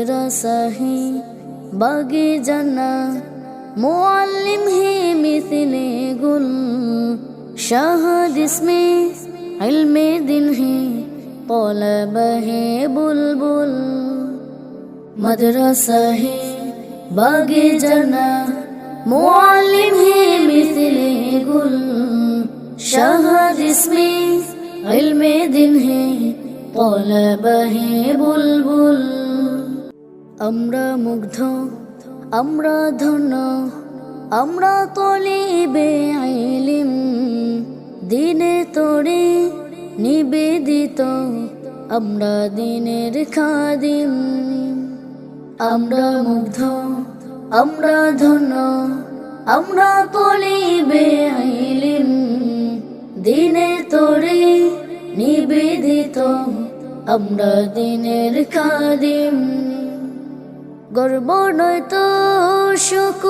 रसाही बागी जन्ना मुअल्लिम ही मिसले गुल शहद इसमें इल्मे दिन है तलब है बुलबुल मदरसा है बागी जन्ना मुअल्लिम ही मिसले गुल शहद इसमें इल्मे दिन है तलब है बुलबुल আমরা মুগ্ধ আমরা ধন্য আমরা তলিবে ইলম দিনে তোরে নিবেদিত আমরা দিনের খাদিম আমরা মুগ্ধ আমরা ধন্য আমরা তলিবে ইলম দিনে তোরে নিবেদিত আমরা দিনের খাদিম গর্ব নয় তো সুখ